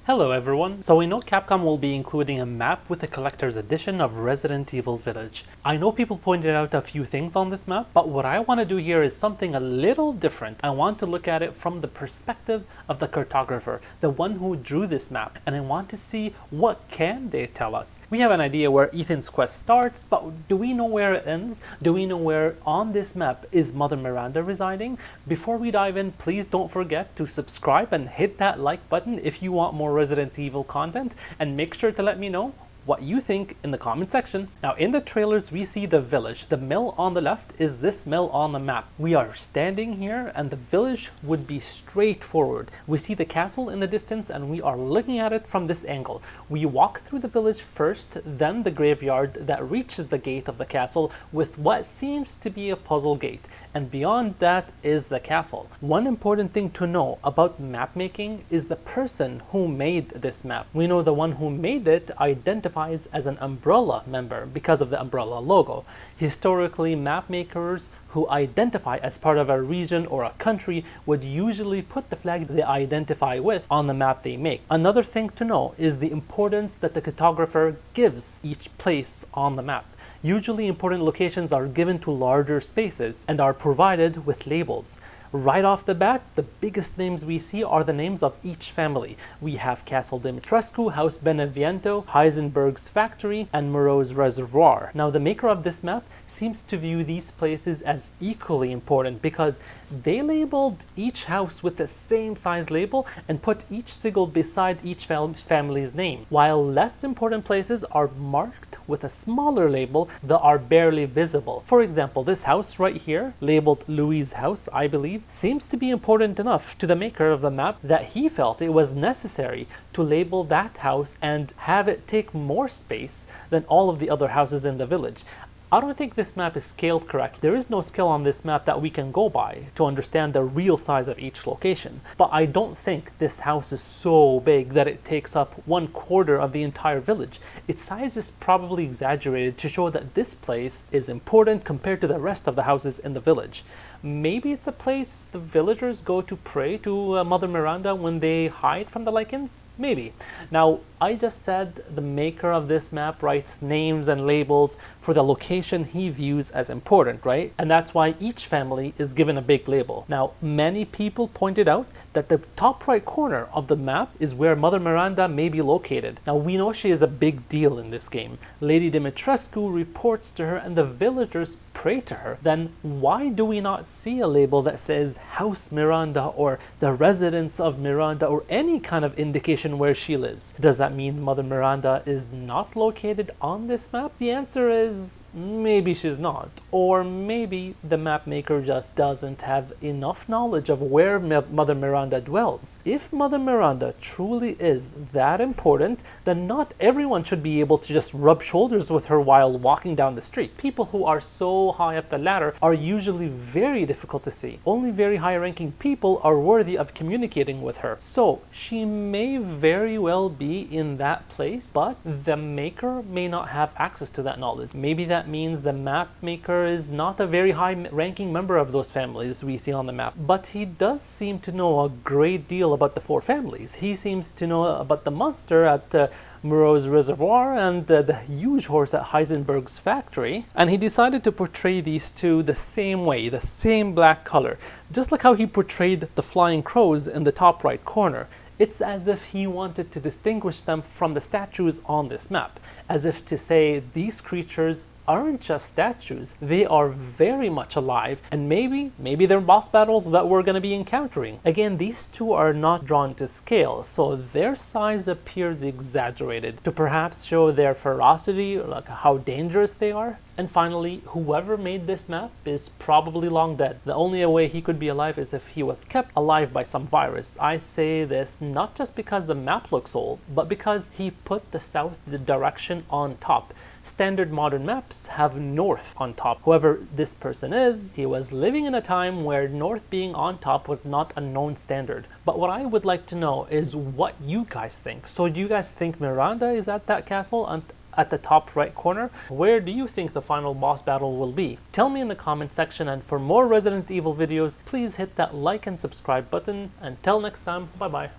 Hello everyone! So we know Capcom will be including a map with a collector's edition of Resident Evil Village. I know people pointed out a few things on this map, but what I want to do here is something a little different. I want to look at it from the perspective of the cartographer, the one who drew this map, and I want to see what can they tell us. We have an idea where Ethan's quest starts, but do we know where it ends? Do we know where on this map is Mother Miranda residing? Before we dive in, please don't forget to subscribe and hit that like button if you want more Resident Evil content, and make sure to let me know what you think in the comment section. Now in the trailers we see the village. The mill on the left is this mill on the map. We are standing here and the village would be straightforward. We see the castle in the distance and we are looking at it from this angle. We walk through the village first, then the graveyard that reaches the gate of the castle with what seems to be a puzzle gate, and beyond that is the castle. One important thing to know about map making is the person who made this map. We know the one who made it identifies as an Umbrella member because of the Umbrella logo. Historically, map makers who identify as part of a region or a country would usually put the flag they identify with on the map they make. Another thing to know is the importance that the cartographer gives each place on the map. Usually important locations are given to larger spaces and are provided with labels. Right off the bat, the biggest names we see are the names of each family. We have Castle Dimitrescu, House Beneviento, Heisenberg's Factory, and Moreau's Reservoir. Now the maker of this map seems to view these places as equally important because they labeled each house with the same size label and put each sigil beside each family's name, while less important places are marked with a smaller label that are barely visible. For example, this house right here, labeled Louis' house, I believe, seems to be important enough to the maker of the map that he felt it was necessary to label that house and have it take more space than all of the other houses in the village. I don't think this map is scaled correctly. There is no scale on this map that we can go by to understand the real size of each location. But I don't think this house is so big that it takes up 1/4 of the entire village. Its size is probably exaggerated to show that this place is important compared to the rest of the houses in the village. Maybe it's a place the villagers go to pray to Mother Miranda when they hide from the Lycans? Maybe. Now, I just said the maker of this map writes names and labels for the location he views as important, right? And that's why each family is given a big label. Now, many people pointed out that the top right corner of the map is where Mother Miranda may be located. Now, we know she is a big deal in this game. Lady Dimitrescu reports to her and the villagers pray to her. Then why do we not see a label that says House Miranda or the residence of Miranda or any kind of indication where she lives? Does that mean Mother Miranda is not located on this map? The answer is maybe she's not, or maybe the map maker just doesn't have enough knowledge of where Mother Miranda dwells. If Mother Miranda truly is that important, then not everyone should be able to just rub shoulders with her while walking down the street. People who are so high up the ladder are usually very difficult to see. Only very high-ranking people are worthy of communicating with her. So she may very well be in that place, but the maker may not have access to that knowledge. Maybe that means the map maker is not a very high-ranking member of those families we see on the map, but he does seem to know a great deal about the 4 families. He seems to know about the monster at Moreau's Reservoir and the huge horse at Heisenberg's Factory, and he decided to portray these two the same way, the same black color, just like how he portrayed the flying crows in the top right corner. It's as if he wanted to distinguish them from the statues on this map, as if to say these creatures aren't just statues, they are very much alive, and maybe they're boss battles that we're going to be encountering. Again, these two are not drawn to scale, so their size appears exaggerated to perhaps show their ferocity, like how dangerous they are. And finally, whoever made this map is probably long dead. The only way he could be alive is if he was kept alive by some virus. I say this not just because the map looks old, but because he put the south direction on top. Standard modern maps have north on top. Whoever this person is, he was living in a time where north being on top was not a known standard. But what I would like to know is what you guys think. So do you guys think Miranda is at that castle at the top right corner? Where do you think the final boss battle will be? Tell me in the comment section, and for more Resident Evil videos, please hit that like and subscribe button. Until next time, bye bye.